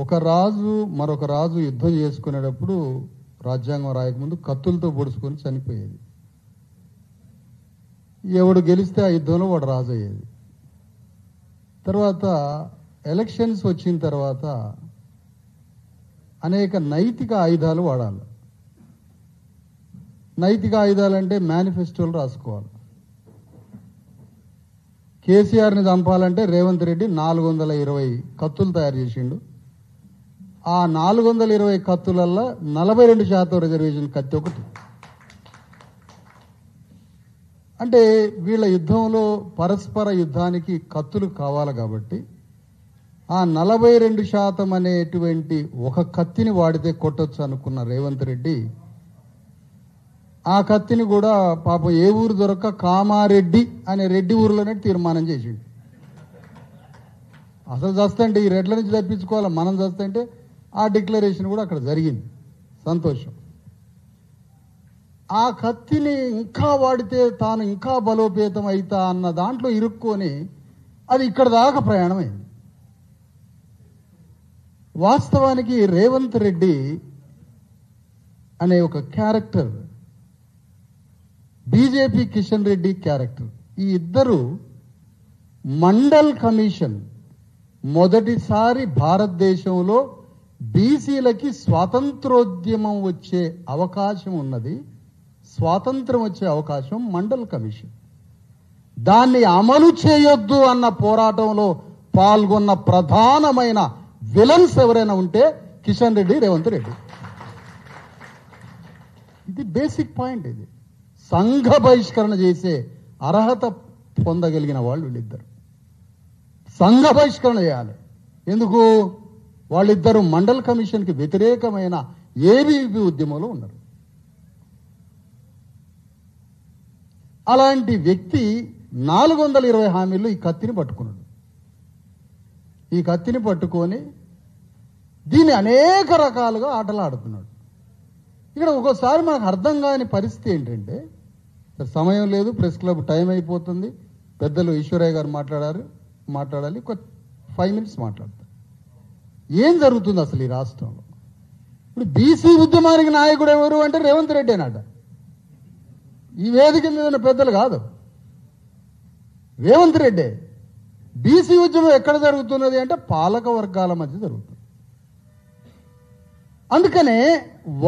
ఒక రాజు మరొక రాజు యుద్ధం చేసుకునేటప్పుడు రాజ్యాంగం రాయకముందు కత్తులతో పొడుచుకొని చనిపోయేది. ఎవడు గెలిస్తే ఆ యుద్ధంలో వాడు రాజు అయ్యేది. తర్వాత ఎలక్షన్స్ వచ్చిన తర్వాత అనేక నైతిక ఆయుధాలు వాడాలి. నైతిక ఆయుధాలంటే మేనిఫెస్టోలు రాసుకోవాలి. కేసీఆర్ని చంపాలంటే రేవంత్ రెడ్డి 420 కత్తులు తయారు చేసిండు. ఆ 420 కత్తులల్లో 42% రిజర్వేషన్ కత్తి ఒకటి. అంటే వీళ్ళ యుద్ధంలో పరస్పర యుద్ధానికి కత్తులు కావాలి కాబట్టి ఆ 42% అనేటువంటి ఒక కత్తిని వాడితే కొట్టొచ్చు అనుకున్న రేవంత్ రెడ్డి ఆ కత్తిని కూడా పాపం ఏ ఊరు దొరక్క కామారెడ్డి అనే రెడ్డి ఊరిలోనే తీర్మానం చేసిండు. అసలు చస్తంటే ఈ రెడ్ల నుంచి తప్పించుకోవాలి, మనం చస్తంటే ఆ డిక్లరేషన్ కూడా అక్కడ జరిగింది. సంతోషం. ఆ కత్తిని ఇంకా వాడితే తాను ఇంకా బలోపేతం అవుతా అన్న దాంట్లో ఇరుక్కొని అది ఇక్కడ దాకా ప్రయాణమైంది. వాస్తవానికి రేవంత్ రెడ్డి అనే ఒక character, BJP Kishan Reddy character, ఈ ఇద్దరు మండల్ కమిషన్ మొదటిసారి భారతదేశంలో బీసీలకి స్వాతంత్రోద్యమం వచ్చే అవకాశం ఉన్నది, స్వాతంత్రం వచ్చే అవకాశం మండల్ కమిషన్. దాన్ని అమలు చేయొద్దు అన్న పోరాటంలో పాల్గొన్న ప్రధానమైన విలన్స్ ఎవరైనా ఉంటే కిషన్ రెడ్డి, రేవంత్ రెడ్డి. ఇది బేసిక్ పాయింట్. ఇది సంఘ బహిష్కరణ చేసే అర్హత పొందగలిగిన వాళ్ళు వీళ్ళిద్దరు. సంఘ బహిష్కరణ చేయాలి. ఎందుకు? వాళ్ళిద్దరూ మండల్ కమిషన్కి వ్యతిరేకమైన ఏబీవీపీ ఉద్యమంలో ఉన్నారు. అలాంటి వ్యక్తి 420 హామీల్లో ఈ కత్తిని పట్టుకున్నాడు. ఈ కత్తిని పట్టుకొని దీన్ని అనేక రకాలుగా ఆటలు ఆడుతున్నాడు. ఇక్కడ ఒక్కోసారి మనకు అర్థం కాని పరిస్థితి ఏంటంటే, సమయం లేదు, ప్రెస్ క్లబ్ టైం అయిపోతుంది, పెద్దలు ఈశ్వరయ్య గారు మాట్లాడాలి, ఒక 5 నిమిషాలు మాట్లాడతారు. ఏం జరుగుతుంది అసలు ఈ రాష్ట్రంలో? ఇప్పుడు బీసీ ఉద్యమానికి నాయకుడు ఎవరు అంటే రేవంత్ రెడ్డి అన్నట. ఈ వేదిక మీద ఉన్న పెద్దలు కాదు, రేవంత్ రెడ్డి. బీసీ ఉద్యమం ఎక్కడ జరుగుతున్నది అంటే పాలక వర్గాల మధ్య జరుగుతుంది. అందుకనే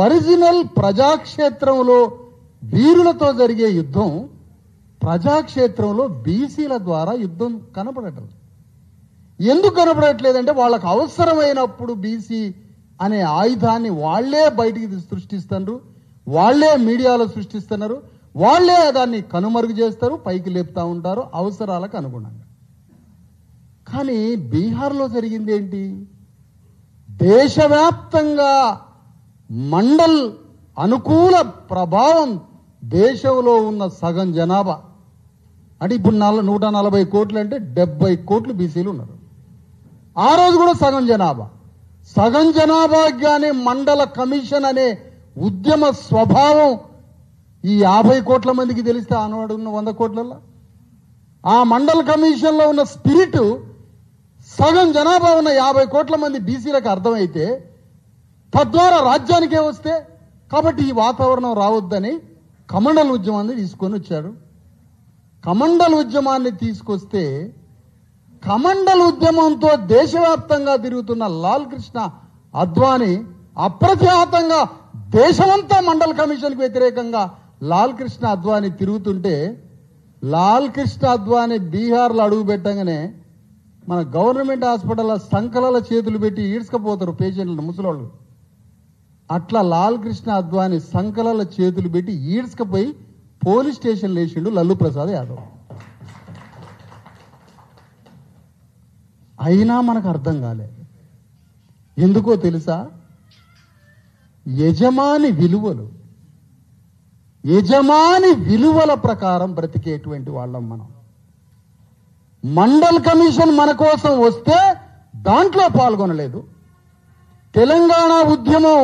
ఒరిజినల్ ప్రజాక్షేత్రంలో వీరులతో జరిగే యుద్ధం ప్రజాక్షేత్రంలో బీసీల ద్వారా యుద్ధం కనపడటం. ఎందుకు కనపడట్లేదంటే వాళ్ళకు అవసరమైనప్పుడు బీసీ అనే ఆయుధాన్ని వాళ్లే బయటికి సృష్టిస్తున్నారు, వాళ్లే మీడియాలో సృష్టిస్తున్నారు, వాళ్లే దాన్ని కనుమరుగు చేస్తారు, పైకి లేపుతా ఉంటారు అవసరాలకు అనుగుణంగా. కానీ బీహార్లో జరిగింది ఏంటి? దేశవ్యాప్తంగా మండల్ అనుకూల ప్రభావం దేశంలో ఉన్న సగం జనాభా అంటే ఇప్పుడు 140 కోట్లు అంటే 70 కోట్లు బీసీలు ఉన్నారు. ఆ రోజు కూడా సగం జనాభాగానే మండల కమిషన్ అనే ఉద్యమ స్వభావం ఈ 50 కోట్ల మందికి తెలిస్తే ఆనాడు ఉన్న 100 కోట్లలో ఆ మండల కమిషన్లో ఉన్న స్పిరిట్ సగం జనాభా ఉన్న 50 కోట్ల మంది బీసీలకు అర్థమైతే తద్వారా రాజ్యానికే వస్తే, కాబట్టి ఈ వాతావరణం రావద్దని కమండల్ ఉద్యమాన్ని తీసుకొని వచ్చాడు. కమండల్ ఉద్యమాన్ని తీసుకొస్తే కమండల్ ఉద్యమంతో దేశవ్యాప్తంగా తిరుగుతున్న లాల్ కృష్ణ అద్వానీ అప్రతిహతంగా దేశమంతా మండల్ కమిషన్కి వ్యతిరేకంగా లాల్ కృష్ణ అద్వానీ తిరుగుతుంటే, లాల్ కృష్ణ అద్వానీ బీహార్లో అడుగు పెట్టగానే మన గవర్నమెంట్ హాస్పిటల్ సంకలాల చేతులు పెట్టి ఈడ్చుకపోతారు పేషెంట్లను, ముసలోళ్ళు. అట్లా లాల్ కృష్ణ అద్వానీ సంకలాల చేతులు పెట్టి ఈడ్చుకపోయి పోలీస్ స్టేషన్ లేచిండు లల్లు ప్రసాద్ యాదవ్. అయినా మనకు అర్థం కాలేదు. ఎందుకో తెలుసా? యజమాని విలువల ప్రకారం బ్రతికేటువంటి వాళ్ళం మనం. మండల్ కమిషన్ మన కోసం వస్తే దాంట్లో పాల్గొనలేదు. తెలంగాణ ఉద్యమం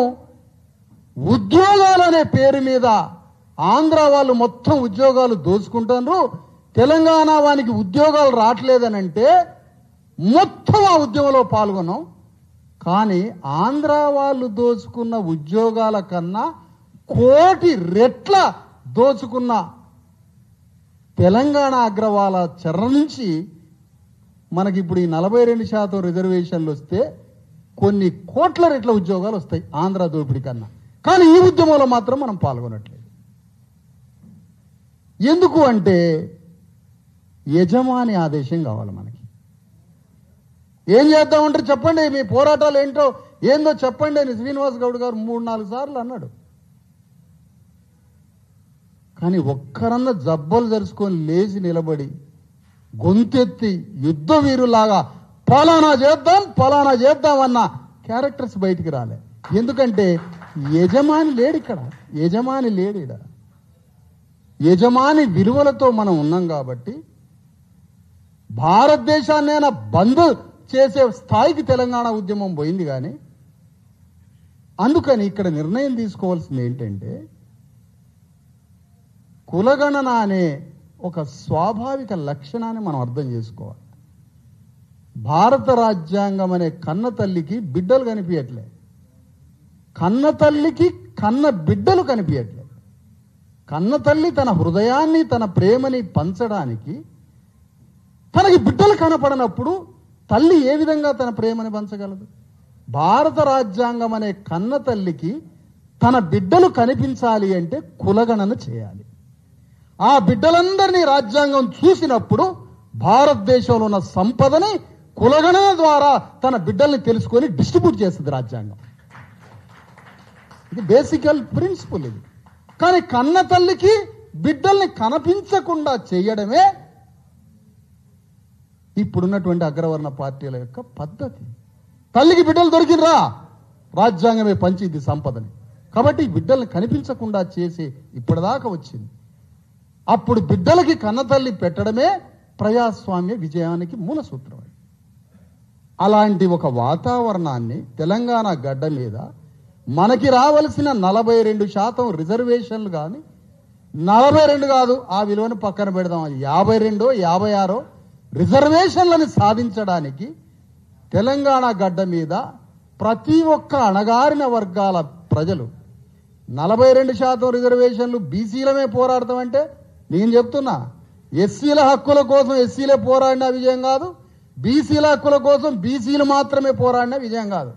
ఉద్యోగాలనే పేరు మీద ఆంధ్ర వాళ్ళు మొత్తం ఉద్యోగాలు దోచుకుంటారు, తెలంగాణ వానికి ఉద్యోగాలు రావట్లేదనంటే మొత్తం ఆ ఉద్యమంలో పాల్గొన్నాం. కానీ ఆంధ్ర వాళ్ళు దోచుకున్న ఉద్యోగాల కన్నా 1 కోటి రెట్ల దోచుకున్న తెలంగాణ అగ్రవాల చెర్ర నుంచి మనకి ఇప్పుడు ఈ 42% రిజర్వేషన్లు వస్తే కొన్ని కోట్ల రెట్ల ఉద్యోగాలు వస్తాయి ఆంధ్ర దోపిడీ కన్నా. కానీ ఈ ఉద్యమంలో మాత్రం మనం పాల్గొనట్లేదు. ఎందుకు అంటే యజమాని ఆదేశం కావాలి మనకి. ఏం చేద్దామంటారు చెప్పండి, మీ పోరాటాలు ఏందో చెప్పండి అని శ్రీనివాస్ గౌడ్ గారు 3-4 సార్లు అన్నాడు. కానీ ఒక్కరన్నా జబ్బలు జరుచుకొని లేచి నిలబడి గొంతెత్తి యుద్ధ వీరులాగా పలానా చేద్దాం అన్న క్యారెక్టర్స్ బయటికి రాలే. ఎందుకంటే యజమాని లేడు ఇక్కడ, యజమాని విలువలతో మనం ఉన్నాం కాబట్టి భారతదేశాన్నైనా బంద్ చేసే స్థాయికి తెలంగాణ ఉద్యమం పోయింది. కానీ అందుకని ఇక్కడ నిర్ణయం తీసుకోవాల్సింది ఏంటంటే కులగణన అనే ఒక స్వాభావిక లక్షణాన్ని మనం అర్థం చేసుకోవాలి. భారత రాజ్యాంగం అనే కన్న తల్లికి బిడ్డలు కనిపించట్లే, కన్న తల్లికి కన్న బిడ్డలు కనిపించట్లే. కన్న తల్లి తన హృదయాన్ని తన ప్రేమని పంచడానికి తనకి బిడ్డలు కనపడనప్పుడు తల్లి ఏ విధంగా తన ప్రేమని పంచగలదు? భారత రాజ్యాంగం అనే కన్న తల్లికి తన బిడ్డలు కనిపించాలి అంటే కులగణన చేయాలి. ఆ బిడ్డలందరినీ రాజ్యాంగం చూసినప్పుడు భారతదేశంలో ఉన్న సంపదని కులగణన ద్వారా తన బిడ్డల్ని తెలుసుకొని డిస్ట్రిబ్యూట్ చేస్తుంది రాజ్యాంగం. ఇది బేసికల్ ప్రిన్సిపల్ ఇది. కానీ కన్న తల్లికి బిడ్డల్ని కనిపించకుండా చేయడమే ఇప్పుడున్నటువంటి అగ్రవర్ణ పార్టీల యొక్క పద్ధతి. తల్లికి బిడ్డలు దొరికినరా, రాజ్యాంగమే పంచింది సంపదని. కాబట్టి బిడ్డల్ని కనిపించకుండా చేసి ఇప్పటిదాకా వచ్చింది. అప్పుడు బిడ్డలకి కన్నతల్లి పెట్టడమే ప్రజాస్వామ్య విజయానికి మూల సూత్రం. అలాంటి ఒక వాతావరణాన్ని తెలంగాణ గడ్డ మీద మనకి రావలసిన 42% రిజర్వేషన్లు కానీ 42 కాదు, ఆ విలువను పక్కన పెడదాం, 52, 56 రిజర్వేషన్లను సాధించడానికి తెలంగాణ గడ్డ మీద ప్రతి ఒక్క అణగారిన వర్గాల ప్రజలు 42% రిజర్వేషన్లు బీసీలమే పోరాడతామంటే నేను చెప్తున్నా, ఎస్సీల హక్కుల కోసం ఎస్సీలే పోరాడిన విజయం కాదు, బీసీల హక్కుల కోసం బీసీలు మాత్రమే పోరాడిన విజయం కాదు.